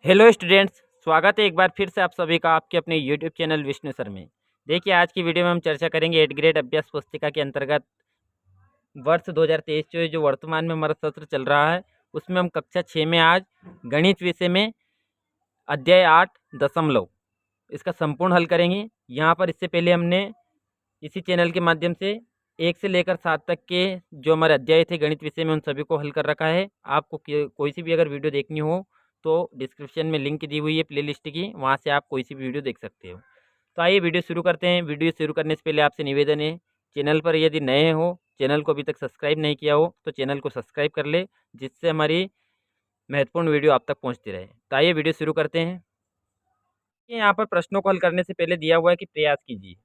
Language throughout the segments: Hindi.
हेलो स्टूडेंट्स, स्वागत है एक बार फिर से आप सभी का आपके अपने यूट्यूब चैनल विष्णु सर में। देखिए, आज की वीडियो में हम चर्चा करेंगे 8th ग्रेड अभ्यास पुस्तिका के अंतर्गत वर्ष 2023 जो वर्तमान में हमारा सत्र चल रहा है, उसमें हम कक्षा 6 में आज गणित विषय में अध्याय 8 दशमलव इसका संपूर्ण हल करेंगे। यहाँ पर इससे पहले हमने इसी चैनल के माध्यम से 1 से लेकर 7 तक के जो हमारे अध्याय थे गणित विषय में, उन सभी को हल कर रखा है। आपको कोई सी भी अगर वीडियो देखनी हो तो डिस्क्रिप्शन में लिंक दी हुई है प्लेलिस्ट की, वहाँ से आप कोई सी भी वीडियो देख सकते हो। तो आइए वीडियो शुरू करते हैं। वीडियो शुरू करने से पहले आपसे निवेदन है, चैनल पर यदि नए हो, चैनल को अभी तक सब्सक्राइब नहीं किया हो तो चैनल को सब्सक्राइब कर ले, जिससे हमारी महत्वपूर्ण वीडियो आप तक पहुँचती रहे। तो आइए वीडियो शुरू करते हैं। यहाँ पर प्रश्नों को हल करने से पहले दिया हुआ है कि प्रयास कीजिए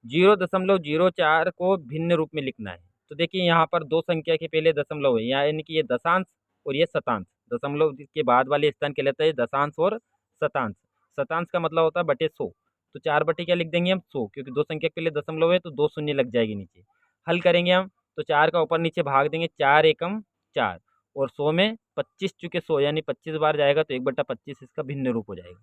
0.04 को भिन्न रूप में लिखना है। तो देखिए, यहाँ पर दो संख्या के पहले दशमलव है, यानी कि ये दशांश और ये शतांश। दशमलव के बाद वाले स्थान कहलाता है दशांश और शतांश। शतांश का मतलब होता है बटे 100। तो 4 बटे क्या लिख देंगे हम 100, क्योंकि दो संख्या के पहले दशमलव है तो 2 शून्य लग जाएगी नीचे। हल करेंगे हम तो 4 का ऊपर नीचे भाग देंगे, 4 एकम 4 और 100 में 25 चुके 100 यानी 25 बार जाएगा तो 1/25 इसका भिन्न रूप हो जाएगा।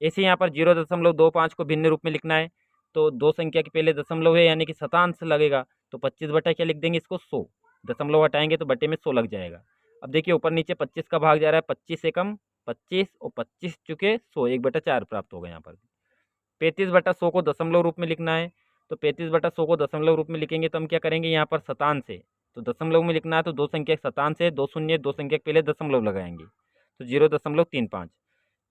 ऐसे यहाँ पर 0.25 को भिन्न रूप में लिखना है तो दो संख्या के पहले दशमलव है यानी कि शतांश लगेगा, तो 25 बटा क्या लिख देंगे इसको 100। दशमलव हटाएंगे तो बटे में 100 लग जाएगा। अब देखिए, ऊपर नीचे 25 का भाग जा रहा है, 25 एकम 25 और 25 चुके 100, 1/4 प्राप्त होगा। यहाँ पर 35/100 को दशमलव रूप में लिखना है, तो 35/100 को दशमलव रूप में लिखेंगे तो हम क्या करेंगे, यहाँ पर शतांश है तो दशमलव में लिखना है, तो दो संख्या शतांश है, दो शून्य दो संख्या के पहले दशमलव लगाएंगे तो 0.35।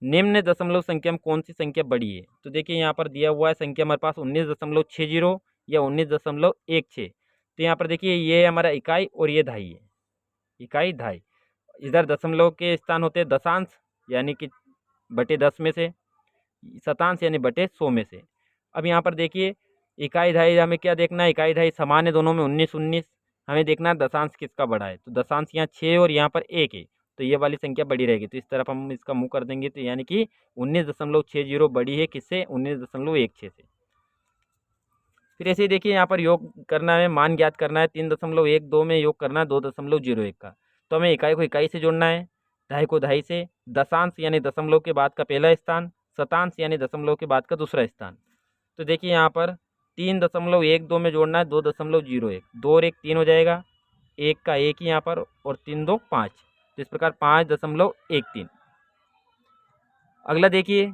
निम्न दशमलव संख्या में कौन सी संख्या बड़ी है? तो देखिए, यहाँ पर दिया हुआ है संख्या हमारे पास 19.60 या 19.16। तो यहाँ पर देखिए, ये हमारा इकाई और ये दहाई है, इकाई दहाई। इधर दशमलव के स्थान होते हैं दशांश यानी कि बटे 10 में से, शतांश यानी बटे 100 में से। अब यहाँ पर देखिए, इकाई दहाई हमें क्या देखना है, इकाई दहाई समान है दोनों में 19 हमें देखना है दशांश किसका बड़ा है। तो दशांश यहाँ 6 और यहाँ पर 1 है, तो ये वाली संख्या बड़ी रहेगी, तो इस तरफ हम इसका मुंह कर देंगे, तो यानी कि 19.60 बड़ी है किससे, 19.16 से। फिर ऐसे ही देखिए, यहाँ पर योग करना है, मान ज्ञात करना है, 3.12 में योग करना है 2.01 का। तो हमें इकाई को इकाई से जोड़ना है, दहाई को दहाई से, दशांश यानी दशमलव के बाद का पहला स्थान, शतांश यानी दशमलव के बाद का दूसरा स्थान। तो देखिए, यहाँ पर 3.12 में जोड़ना है 2.01, 2 और 1 3 हो जाएगा, 1 का 1 ही यहाँ पर, और 3 2 5, तो इस प्रकार 5.13। अगला देखिए,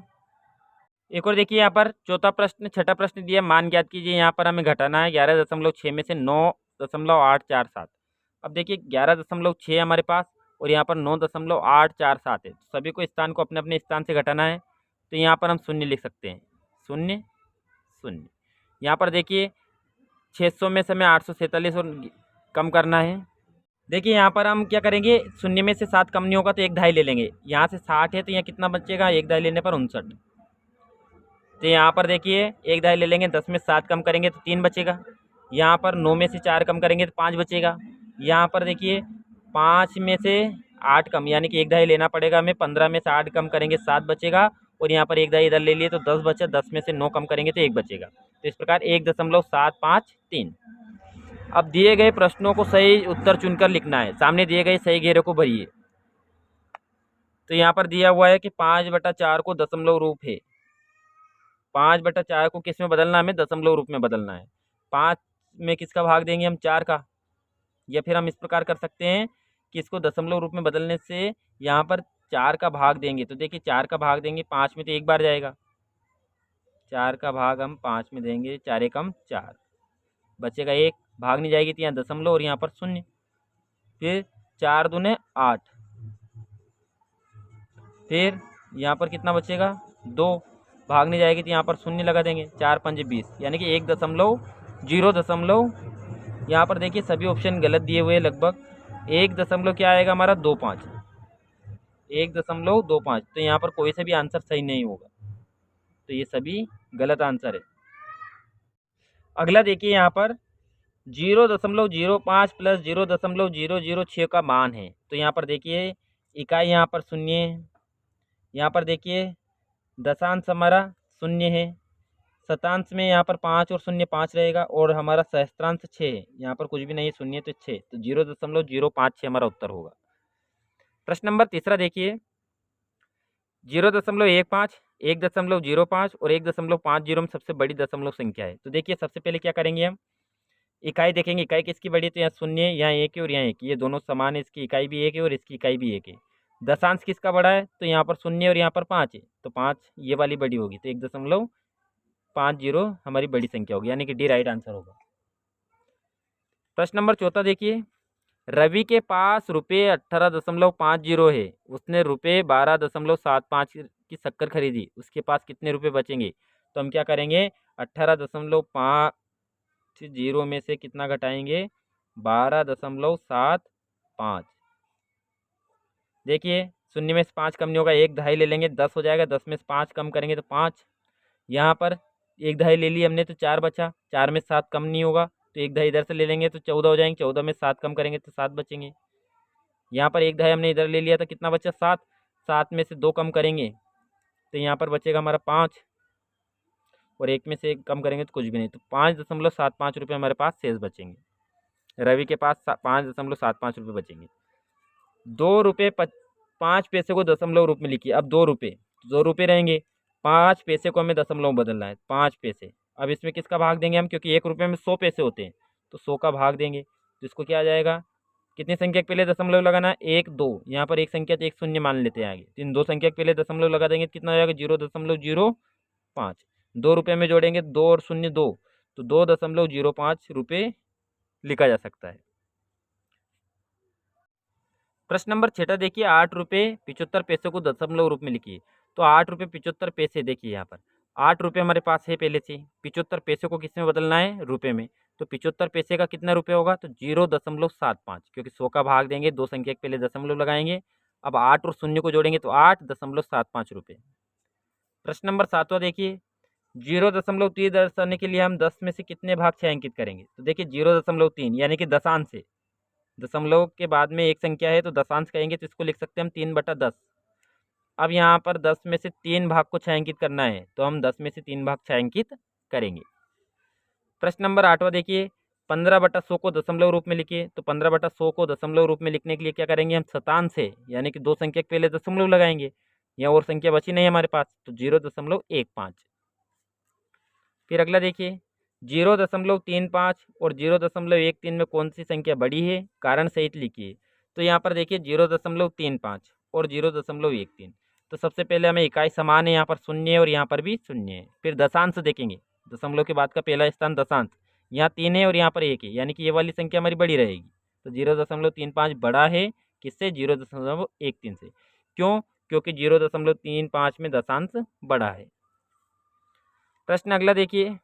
एक और देखिए, यहाँ पर चौथा प्रश्न, छठा प्रश्न दिया, मान ज्ञात कीजिए। यहाँ पर हमें घटाना है 11.6 में से 9.847। अब देखिए, 11.6 हमारे पास और यहाँ पर 9.847 है, तो सभी को स्थान को अपने अपने स्थान से घटाना है। तो यहाँ पर हम शून्य लिख सकते हैं, शून्य शून्य। यहाँ पर देखिए, 600 में से हमें 847 और कम करना है। देखिए, यहाँ पर हम क्या करेंगे, शून्य में से 7 कम नहीं होगा तो एक दहाई ले लेंगे। यहाँ से 60 है तो यहाँ कितना बचेगा, एक दहाई लेने पर 59। तो यहाँ पर देखिए, एक दहाई ले लेंगे, 10 में 7 कम करेंगे तो 3 बचेगा। यहाँ पर 9 में से 4 कम करेंगे तो 5 बचेगा। यहाँ पर देखिए, 5 में से 8 कम यानी कि एक दहाई लेना पड़ेगा हमें, 15 में से 8 कम करेंगे 7 बचेगा, और यहाँ पर एक दहाई इधर ले लिए तो 10 बचे, 10 में से 9 कम करेंगे तो 1 बचेगा। तो इस प्रकार 1.753। अब दिए गए प्रश्नों को सही उत्तर चुनकर लिखना है, सामने दिए गए सही घेरे को भरिए। तो यहाँ पर दिया हुआ है कि 5/4 को दशमलव रूप है, 5/4 को किस में बदलना है, हमें दशमलव रूप में बदलना है। 5 में किसका भाग देंगे हम, 4 का, या फिर हम इस प्रकार कर सकते हैं कि इसको दशमलव रूप में बदलने से यहाँ पर 4 का भाग देंगे। तो देखिए, 4 का भाग देंगे 5 में तो एक बार जाएगा, 4 का भाग हम 5 में देंगे, 4 एकम 4, बचेगा 1, भाग नहीं जाएगी तो यहाँ दशमलव और यहाँ पर शून्य। फिर 4 दूने 8, फिर यहाँ पर कितना बचेगा 2, भाग नहीं जाएगी तो यहाँ पर शून्य लगा देंगे, 4 5 20, यानी कि 1.0 यहाँ पर देखिए सभी ऑप्शन गलत दिए हुए हैं लगभग। 1 दशमलव क्या आएगा हमारा 25, 1.25, तो यहाँ पर कोई सा भी आंसर सही नहीं होगा, तो ये सभी गलत आंसर है। अगला देखिए, यहाँ पर 0.05 प्लस 0.006 का मान है। तो यहाँ पर देखिए, इकाई यहाँ पर शून्य है, यहाँ पर देखिए दशांश हमारा शून्य है, शतांश में यहाँ पर 5 और शून्य 5 रहेगा, और हमारा सहस्त्रांश 6 है, यहाँ पर कुछ भी नहीं है, शून्य तो 6, तो 0.056 हमारा उत्तर होगा। प्रश्न नंबर तीसरा देखिए, 0.15, 1.05 और 1.50 में सबसे बड़ी दशमलव संख्या है। तो देखिए सबसे पहले क्या करेंगे हम, इकाई देखेंगे, इकाई किसकी बड़ी है, तो यहाँ शून्य, यहाँ एक है और यहाँ एक, ये दोनों समान है, इसकी इकाई भी एक है और इसकी इकाई भी एक है। दशांश किसका बड़ा है, तो यहाँ पर शून्य और यहाँ पर 5 है, तो 5 ये वाली बड़ी होगी, तो 1.50 हमारी बड़ी संख्या होगी, यानी कि डी राइट आंसर होगा। प्रश्न नंबर 14 देखिए, रवि के पास रुपये 18.50 है, उसने रुपये 12.75 की शक्कर खरीदी, उसके पास कितने रुपए बचेंगे। तो हम क्या करेंगे, 18.50 में से कितना घटाएंगे, 12.75। देखिए शून्य में से 5 कम नहीं होगा, 1/2 ले लेंगे, 10 हो जाएगा, 10 में से 5 कम करेंगे तो 5, यहाँ पर 1/2 ले ली हमने तो 4 बचा, 4 में 7 कम नहीं होगा, तो 1/2 इधर से ले लेंगे तो 14 हो जाएंगे, 14 में 7 कम करेंगे तो 7 बचेंगे। यहाँ पर 1/2 हमने इधर ले लिया तो कितना बचा, 7, 7 में से 2 कम करेंगे तो यहाँ पर बचेगा हमारा 5, और 1 में से 1 कम करेंगे तो कुछ भी नहीं, तो 5.75 रुपये हमारे पास शेष बचेंगे। रवि के पास 5.75 रुपये बचेंगे। 5 पैसे को दशमलव रूप में लिखिए। अब 2 रुपये रहेंगे, 5 पैसे को हमें दशमलव बदलना है, 5 पैसे। अब इसमें किसका भाग देंगे हम, क्योंकि 1 रुपये में 100 पैसे होते हैं, तो 100 का भाग देंगे, तो इसको क्या आ जाएगा, कितनी संख्या के पहले दशमलव लगाना है, 1 2, यहाँ पर एक संख्या तो 1 शून्य मान लेते हैं आगे, तो इन 2 संख्या के पहले दशमलव लगा देंगे तो कितना हो जाएगा, 0.05। 2 रुपये में जोड़ेंगे 2 और 0 2, तो 2.05 रुपये लिखा जा सकता है। प्रश्न नंबर 6 देखिए, 8 रुपये 75 पैसे को दशमलव रूप में लिखिए। तो 8 रुपये 75 पैसे, देखिए यहाँ पर 8 रुपये हमारे पास है पहले से, 75 पैसे को किस में बदलना है, रुपये में, तो 75 पैसे का कितना रुपये होगा, तो 0.75, क्योंकि 100 का भाग देंगे, 2 संख्या के पहले दशमलव लगाएंगे। अब 8 और 0 को जोड़ेंगे तो 8.75 रुपये। प्रश्न नंबर 7वां देखिए, 0.3 दर्शाने के लिए हम 10 में से कितने भाग छायांकित करेंगे। तो देखिए 0.3 यानी कि दशांश है, दशमलव के बाद में एक संख्या है तो दशांश कहेंगे, तो इसको लिख सकते हैं हम 3/10। अब यहाँ पर 10 में से 3 भाग को छायांकित करना है, तो हम 10 में से 3 भाग छायांकित करेंगे। प्रश्न नंबर 8वां देखिए, 15/100 को दशमलव रूप में लिखिए। तो 15/100 को दशमलव रूप में लिखने के लिए क्या करेंगे, हम शतांश है, यानी कि 2 संख्या के पहले दशमलव लगाएंगे, या और संख्या बची नहीं हमारे पास, तो 0.15। फिर अगला देखिए, 0.35 और 0.13 में कौन सी संख्या बड़ी है, कारण सहित लिखिए। तो यहाँ पर देखिए 0.35 और 0.13, तो सबसे पहले हमें इकाई समान है, यहाँ पर शून्य है और यहाँ पर भी शून्य है। फिर दशांश देखेंगे, दशमलव के बाद का पहला स्थान दशांश, यहाँ 3 है और यहाँ पर 1 है, यानी कि ये वाली संख्या हमारी बड़ी रहेगी। तो 0.35 बड़ा है किससे, 0.13 से। क्यों, क्योंकि 0.35 में दशांश बड़ा है। प्रश्न अगला देखिए,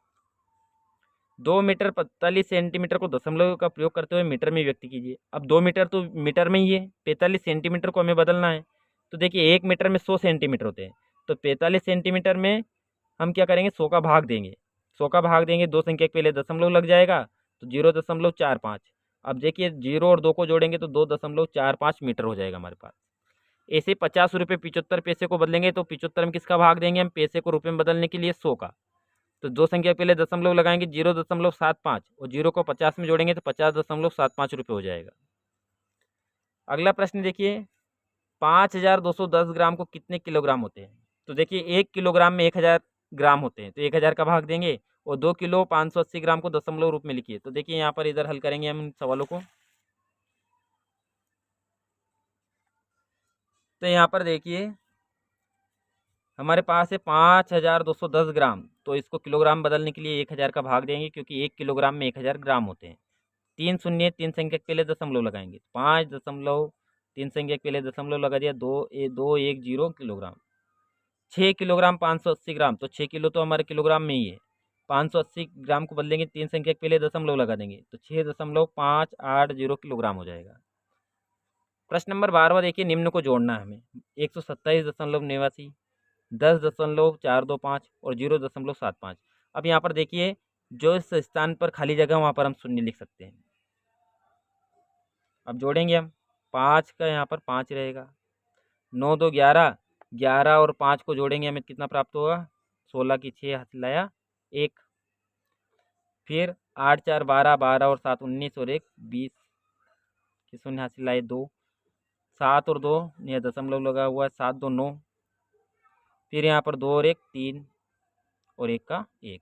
2 मीटर 45 सेंटीमीटर को दशमलव का प्रयोग करते हुए मीटर में व्यक्त कीजिए। अब 2 मीटर तो मीटर में ही है, 45 सेंटीमीटर को हमें बदलना है। तो देखिए 1 मीटर में 100 सेंटीमीटर होते हैं, तो 45 सेंटीमीटर में हम क्या करेंगे, 100 का भाग देंगे, 100 का भाग देंगे, 2 संख्या के पहले दशमलव लग जाएगा, तो 0.45। अब देखिए 0 और 2 को जोड़ेंगे तो 2.45 मीटर हो जाएगा हमारे पास। ऐसे 50 रुपये 75 पैसे को बदलेंगे, तो 75 में किसका भाग देंगे हम, पैसे को रुपये में बदलने के लिए 100 का, तो 2 संख्या पहले दशमलव लगाएंगे, 0.75, और 0 को 50 में जोड़ेंगे तो 50.75 रुपये हो जाएगा। अगला प्रश्न देखिए, 5210 ग्राम को कितने किलोग्राम होते हैं। तो देखिए 1 किलोग्राम में 1000 ग्राम होते हैं, तो 1000 का भाग देंगे, और 2 किलो 580 ग्राम को दशमलव रूप में लिखिए। तो देखिए यहाँ पर इधर हल करेंगे हम इन सवालों को। तो यहाँ पर देखिए हमारे पास है 5210 ग्राम, तो इसको किलोग्राम बदलने के लिए 1000 का भाग देंगे, क्योंकि 1 किलोग्राम में 1000 ग्राम होते हैं। 3 शून्य 3 संख्या के पहले दशमलव लगाएंगे, 5.3 संख्या के पहले दशमलव लगा दिया, 210 किलोग्राम। 6 किलोग्राम 580 ग्राम, तो 6 किलो तो हमारे किलोग्राम में ही है, 580 ग्राम को बदलेंगे, 3 संख्या के पहले दशमलव लगा देंगे, तो 6.580 किलोग्राम हो जाएगा। प्रश्न नंबर 12वां देखिए, निम्न को जोड़ना है हमें, 127.89, 10.425 और 0.75। अब यहाँ पर देखिए जो इस स्थान पर खाली जगह वहाँ पर हम शून्य लिख सकते हैं। अब जोड़ेंगे हम, 5 का यहाँ पर 5 रहेगा, 9 2 11, 11 और 5 को जोड़ेंगे हमें कितना प्राप्त होगा, 16 की 6 हासिल आया 1। फिर 8 4 12, 12 और 7 19 और 1 20 की शून्य हासिल आए 2। 7 और 2 यह दशमलव लगा हुआ है, 7 2 9, फिर यहाँ पर 2 और 1 3 और 1 का 1।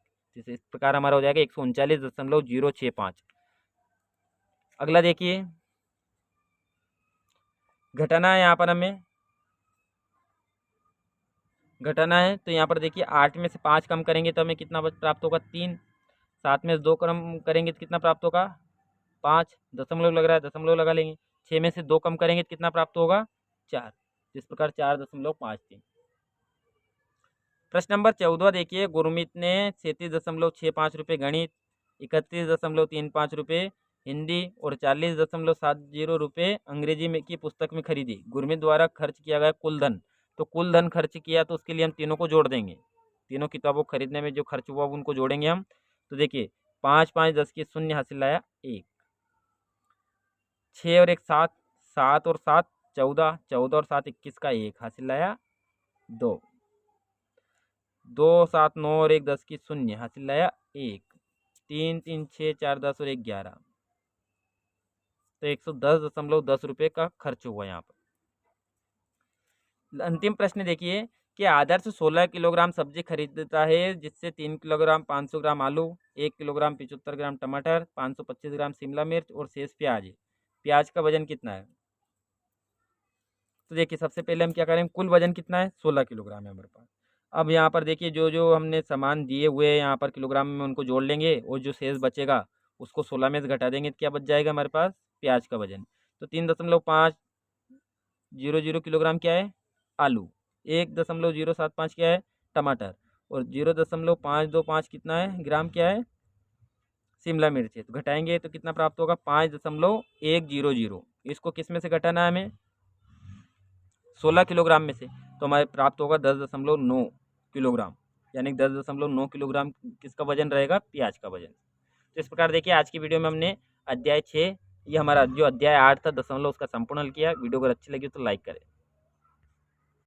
इस प्रकार हमारा हो जाएगा 139.065। अगला देखिए, घटाना है यहाँ पर हमें, घटाना है तो यहाँ पर देखिए 8 में से 5 कम करेंगे तो हमें कितना प्राप्त होगा 3। 7 में से 2 कम करेंगे तो कितना प्राप्त होगा 5, दशमलव लग रहा है दशमलव लगा लेंगे। 6 में से 2 कम करेंगे तो कितना प्राप्त होगा 4। इस प्रकार 4.53। प्रश्न नंबर 14 देखिए, गुरमीत ने 37.65 रुपये गणित, 31.35 रुपये हिंदी और 40.70 रुपये अंग्रेजी में की पुस्तक में खरीदी। गुरमीत द्वारा खर्च किया गया कुल धन, तो कुल धन खर्च किया तो उसके लिए हम तीनों को जोड़ देंगे। तीनों किताबों खरीदने में जो खर्च हुआ उनको जोड़ेंगे हम। तो देखिए 5 5 10 की शून्य हासिल लाया 1, 6 और 1 7, 7 और 7 14, 14 और 7 21 का 1 हासिल लाया 2, 2 7 9 और 1 10 की शून्य हासिल लाया 1, 3 3 6 4 10 और 1 11, तो 110.10 रुपये का खर्च हुआ यहाँ पर। अंतिम प्रश्न देखिए कि आदर्श 16 किलोग्राम सब्जी खरीदता है जिससे 3 किलोग्राम 500 ग्राम आलू, 1 किलोग्राम 75 ग्राम टमाटर, 525 ग्राम शिमला मिर्च और शेष प्याज है। प्याज का वजन कितना है? तो देखिए सबसे पहले हम क्या करें, कुल वजन कितना है 16 किलोग्राम है हमारे पास। अब यहाँ पर देखिए जो जो हमने सामान दिए हुए हैं यहाँ पर किलोग्राम में उनको जोड़ लेंगे और जो शेष बचेगा उसको 16 में से घटा देंगे तो क्या बच जाएगा हमारे पास प्याज का वजन। तो 3.500 किलोग्राम क्या है आलू, 1.075 क्या है टमाटर और 0.525 कितना है ग्राम क्या है शिमला मिर्च है। तो घटाएंगे तो कितना प्राप्त होगा 5.100। इसको किस में से घटाना है हमें 16 किलोग्राम में से, तो हमारे प्राप्त होगा 10.9 किलोग्राम, यानी 10.9 किलोग्राम किसका वजन रहेगा प्याज का वजन। तो इस प्रकार देखिए आज की वीडियो में हमने अध्याय 6 ये हमारा जो अध्याय 8 था दशमलव उसका संपूर्ण हल किया। वीडियो अगर अच्छी लगी तो लाइक करें।